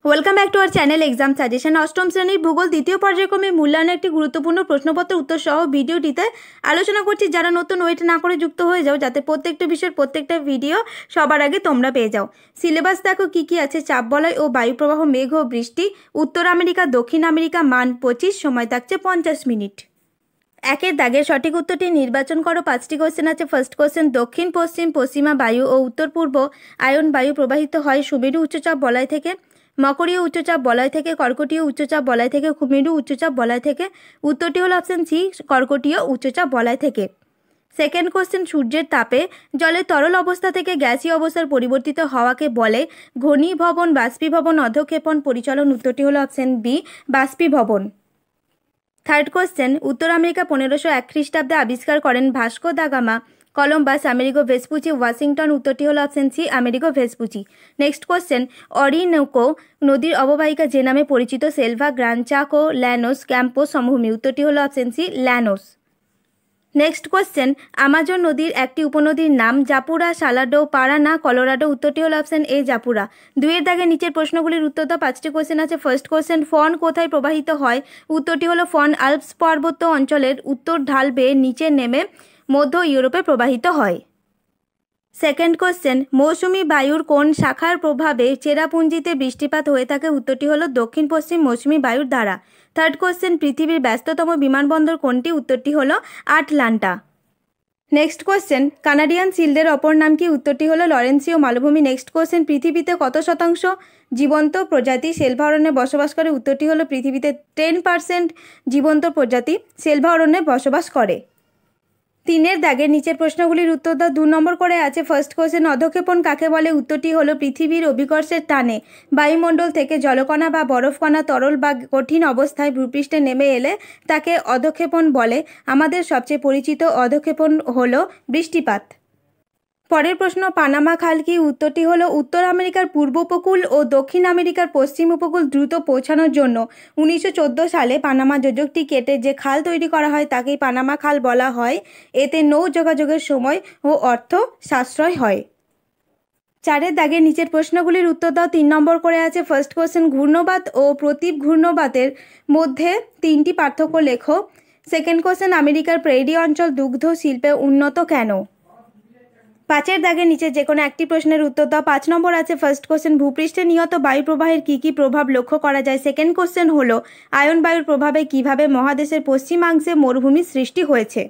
Welcome back to our channel exam suggestion. অষ্টম শ্রেণীর ভূগোল দ্বিতীয় পর্যায়ক্রমে মূল্যায়নের একটি গুরুত্বপূর্ণ প্রশ্নপত্র উত্তর সহ ভিডিওটিতে আলোচনা করছি। যারা নতুন ওয়েট না করে যুক্ত হয়ে যাও, যাতে প্রত্যেকটা বিষয়ের প্রত্যেকটা ভিডিও সবার আগে তোমরা পেয়ে যাও। সিলেবাস দেখো কি কি আছে। চাপ বলয় ও বায়ুপ্রবাহ, মেঘ ও বৃষ্টি, উত্তর আমেরিকা, দক্ষিণ আমেরিকা, মান 25, সময় থাকছে 50 মিনিট। একের দাগের সঠিক উত্তরটি নির্বাচন করো। 5টি কোশ্চেন আছে। ফার্স্ট কোশ্চেন, দক্ষিণ পশ্চিম পশ্চিমা বায়ু ও উত্তর পূর্ব আয়ন বায়ু প্রবাহিত হয় সুমেরু উচ্চচাপ বলয় থেকে, মকরীয় উচ্চচাপ বলয় থেকে, কর্কটীয় উচ্চচাপ বলয় থেকে, কুমেরু উচ্চচাপ বলয় থেকে। উত্তরটি হলো অপশন সি, কর্কটীয় উচ্চচাপ বলয় থেকে। সেকেন্ড কোশ্চেন, সূর্যের তাপে জলের তরল অবস্থা থেকে গ্যাসীয় অবস্থার পরিবর্তিত হওয়াকে বলে ঘনীভবন, বাষ্পীভবন, অধঃক্ষেপণ, পরিচলন। উত্তরটি হলো অপশন বি, বাষ্পীভবন। থার্ড কোশ্চেন, উত্তর আমেরিকা 1501 খ্রিস্টাব্দে আবিষ্কার করেন Vasco da Gama. Columbus, Amerigo Vespucci, Washington. উত্তরটি হলো option C, Amerigo Vespucci. Next question, Orinoco নদীর অববাহিকা যে নামে পরিচিত সেলভা, গ্রান চাকো, ল্যানোস, ক্যাম্পোস সমভূমি। উত্তরটি হলো option C, Llanos. Next question, Amazon নদীর একটি উপনদীর নাম জাপুরা, সালাডো, পারানা, কলোরাডো। উত্তরটি হলো অপশন এ, জাপুরা। দুইয়ের দাগে নিচের প্রশ্নগুলির উত্তর দাও। 5টি কোশ্চেন আছে। ফার্স্ট কোশ্চেন, ফন কোথায় প্রবাহিত হয়? উত্তরটি হলো ফন আল্পস পার্বত্য অঞ্চলের উত্তর ঢাল বেয়ে নিচে নেমে মধ্য ইউরোপে প্রবাহিত হয়। সেকেন্ড কোশ্চেন, মৌসুমি বায়ুর কোন শাখার প্রভাবে চেরাপুঞ্জিতে বৃষ্টিপাত হয়ে থাকে? উত্তরটি হলো দক্ষিণ পশ্চিম মৌসুমি বায়ুর দ্বারা। থার্ড কোশ্চেন, পৃথিবীর ব্যস্ততম বিমানবন্দর কোনটি? উত্তরটি হলো আটলান্টা। নেক্সট কোশ্চেন, কানাডিয়ান শিল্ডের অপর নাম কি? উত্তরটি হলো লরেন্সীয় মালভূমি। নেক্সট কোশ্চেন, পৃথিবীতে কত শতাংশ জীবন্ত প্রজাতি সেলভা অরণ্যে বসবাস করে? উত্তরটি হলো পৃথিবীতে 10% জীবন্ত প্রজাতি সেলভা অরণ্যে বসবাস করে। 3-এর দাগের নিচের প্রশ্নগুলির উত্তর দাও। 2 নম্বর করে আছে। ফার্স্ট কোশ্চেন, অধঃক্ষেপণ কাকে বলে? উত্তরটি হলো পৃথিবীর অভিকর্ষের টানে বায়ুমণ্ডল থেকে জলকণা বা বরফকণা তরল বা কঠিন অবস্থায় ভূপৃষ্ঠে নেমে এলে তাকে অধঃক্ষেপণ বলে। আমাদের সবচেয়ে পরিচিত অধঃক্ষেপণ হলো বৃষ্টিপাত। পরের প্রশ্ন, পানামা খাল কি? উত্তরটি হলো উত্তর আমেরিকার পূর্ব উপকূল ও দক্ষিণ আমেরিকার পশ্চিম উপকূল দ্রুত পৌঁছানোর জন্য 1914 সালে পানামা যোজকটি কেটে যে খাল তৈরি করা হয় তাকেই পানামা খাল বলা হয়। এতে নৌ যোগাযোগের সময় ও অর্থ সাশ্রয় হয়। 4-এর দাগের নিচের প্রশ্নগুলির উত্তর দাও। 3 নম্বর করে আছে। ফার্স্ট কোশ্চেন, ঘূর্ণবাত ও প্রতীপ ঘূর্ণবাতের মধ্যে 3টি পার্থক্য লেখো। সেকেন্ড কোশ্চেন, আমেরিকার প্রেরি অঞ্চল দুগ্ধ শিল্পে উন্নত কেন? 5-এর দাগের নিচে যে কোনো একটি প্রশ্নের উত্তর দাও। 5 নম্বর আছে। ফার্স্ট কোশ্চেন, ভূপৃষ্ঠে নিহত বায়ু প্রবাহের কি কি প্রভাব লক্ষ্য করা যায়? সেকেন্ড কোশ্চেন হলো আয়ন বায়ুর প্রভাবে কিভাবে মহাদেশের পশ্চিমাংশে মরুভূমির সৃষ্টি হয়েছে?